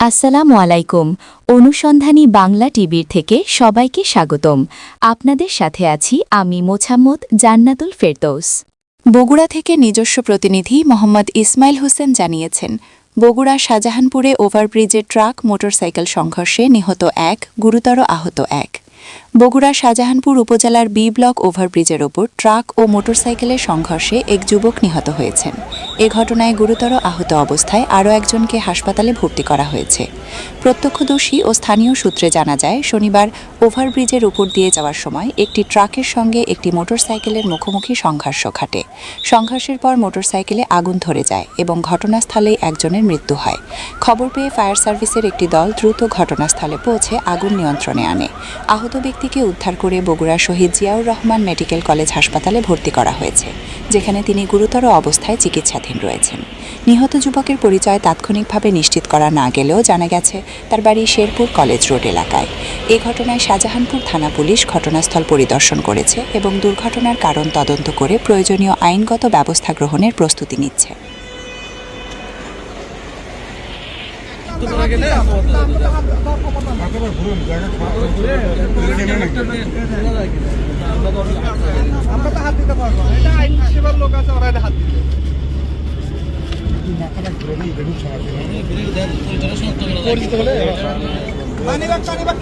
আসসালামু আলাইকুম। অনুসন্ধানী বাংলা টিভির থেকে সবাইকে স্বাগতম। আপনাদের সাথে আছি আমি মোছাম্মদ জান্নাতুল ফেরদৌস। বগুড়া থেকে নিজস্ব প্রতিনিধি মোহাম্মদ ইসমাইল হোসেন জানিয়েছেন, বগুড়া শাহজাহানপুরে ওভারব্রিজে ট্রাক মোটরসাইকেল সংঘর্ষে নিহত ১, গুরুতর আহত ১। বগুড়া শাহজাহানপুর উপজেলার বি ব্লক ওভারব্রিজের ওপর ট্রাক ও মোটরসাইকেলের সংঘর্ষে এক যুবক নিহত হয়েছেন। এ ঘটনায় গুরুতর আহত অবস্থায় আরও একজনকে হাসপাতালে ভর্তি করা হয়েছে। প্রত্যক্ষদর্শী ও স্থানীয় সূত্রে জানা যায়, শনিবার ওভারব্রিজের উপর দিয়ে যাওয়ার সময় একটি ট্রাকের সঙ্গে একটি মোটরসাইকেলের মুখোমুখি সংঘর্ষ ঘটে। সংঘর্ষের পর মোটরসাইকেলে আগুন ধরে যায় এবং ঘটনাস্থলেই একজনের মৃত্যু হয়। খবর পেয়ে ফায়ার সার্ভিসের একটি দল দ্রুত ঘটনাস্থলে পৌঁছে আগুন নিয়ন্ত্রণে আনে। আহত ব্যক্তিকে উদ্ধার করে বগুড়া শহীদ জিয়াউর রহমান মেডিকেল কলেজ হাসপাতালে ভর্তি করা হয়েছে, যেখানে তিনি গুরুতর অবস্থায় চিকিৎসাধীন রয়েছেন। নিহত যুবকের পরিচয় তাৎক্ষণিকভাবে নিশ্চিত করা না গেলেও জানা গেছে তার বাড়ি শেরপুর কলেজ রোড এলাকায়। এ ঘটনায় শাহজাহানপুর থানা পুলিশ ঘটনাস্থল পরিদর্শন করেছে এবং দুর্ঘটনার কারণ তদন্ত করে প্রয়োজনীয় আইনগত ব্যবস্থা গ্রহণের প্রস্তুতি নিচ্ছে।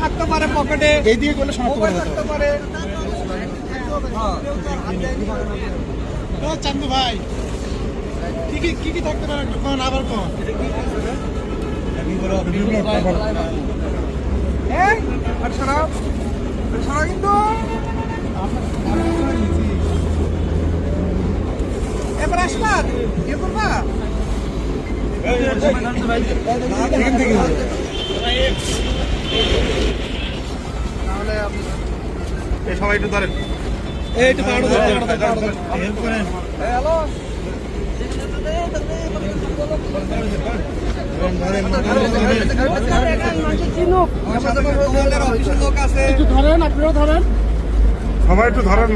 থাকতে পারে পকেটে, এই দিকে করলে থাকতে পারে। চান্দু ভাই কি কি থাকতে পারে একটু কোন আবার কোন কিন্তু এবার আসলা কি করবা সবাই একটু ধরেন, একটু হ্যালো একটু ধরেন, আপনারাও ধরেন, সবাই একটু ধরেন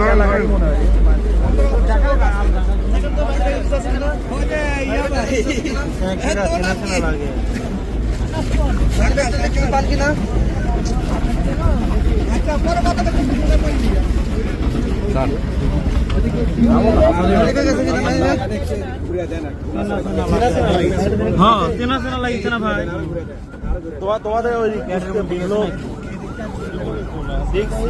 হ্যাঁ চেনা চেনা লাগছে না ভাই, তোমাদের ওই দেখছি।